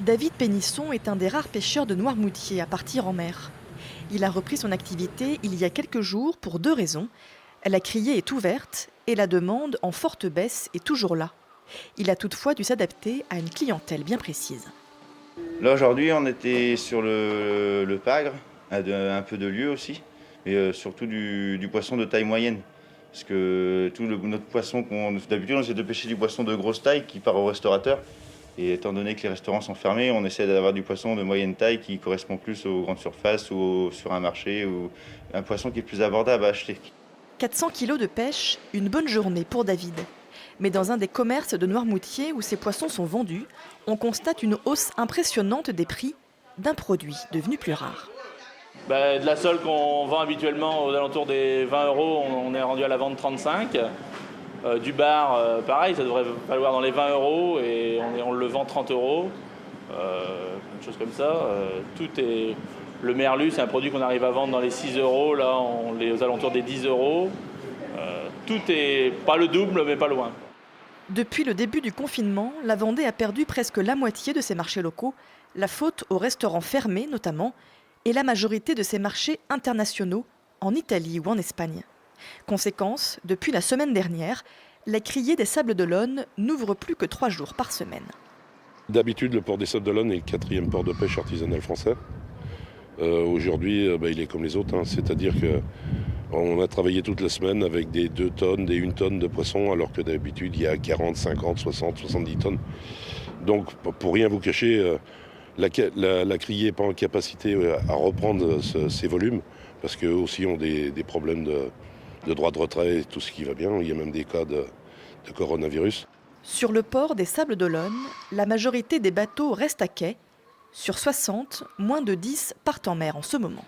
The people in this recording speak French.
David Pénisson est un des rares pêcheurs de Noirmoutier à partir en mer. Il a repris son activité il y a quelques jours pour deux raisons. La criée est ouverte et la demande en forte baisse est toujours là. Il a toutefois dû s'adapter à une clientèle bien précise. Là aujourd'hui on était sur le pagre, un peu de lieu aussi, et surtout du poisson de taille moyenne. Parce que notre poisson d'habitude c'est de pêcher du poisson de grosse taille qui part au restaurateur. Et étant donné que les restaurants sont fermés, on essaie d'avoir du poisson de moyenne taille qui correspond plus aux grandes surfaces ou sur un marché, ou un poisson qui est plus abordable à acheter. 400 kilos de pêche, une bonne journée pour David. Mais dans un des commerces de Noirmoutier où ces poissons sont vendus, on constate une hausse impressionnante des prix d'un produit devenu plus rare. De la sole qu'on vend habituellement aux alentours des 20 euros, on est rendu à la vente 35. Du bar, pareil, ça devrait valoir dans les 20 euros et on le vend 30 euros. Une chose comme ça. Le merlu, c'est un produit qu'on arrive à vendre dans les 6 euros. Là, on est aux alentours des 10 euros. Tout est pas le double, mais pas loin. Depuis le début du confinement, la Vendée a perdu presque la moitié de ses marchés locaux, la faute aux restaurants fermés notamment, et la majorité de ses marchés internationaux, en Italie ou en Espagne. Conséquence, depuis la semaine dernière, la criée des Sables d'Olonne n'ouvre plus que 3 jours par semaine. D'habitude, le port des Sables d'Olonne est le quatrième port de pêche artisanal français. Aujourd'hui, il est comme les autres, c'est-à-dire qu'on a travaillé toute la semaine avec des 2 tonnes, des 1 tonne de poissons, alors que d'habitude, il y a 40, 50, 60, 70 tonnes. Donc, pour rien vous cacher, la criée n'est pas en capacité à reprendre ces volumes, parce qu'eux aussi ont des problèmes de droit de retrait et tout ce qui va bien. Il y a même des cas de coronavirus. Sur le port des Sables d'Olonne, la majorité des bateaux restent à quai. Sur 60, moins de 10 partent en mer en ce moment.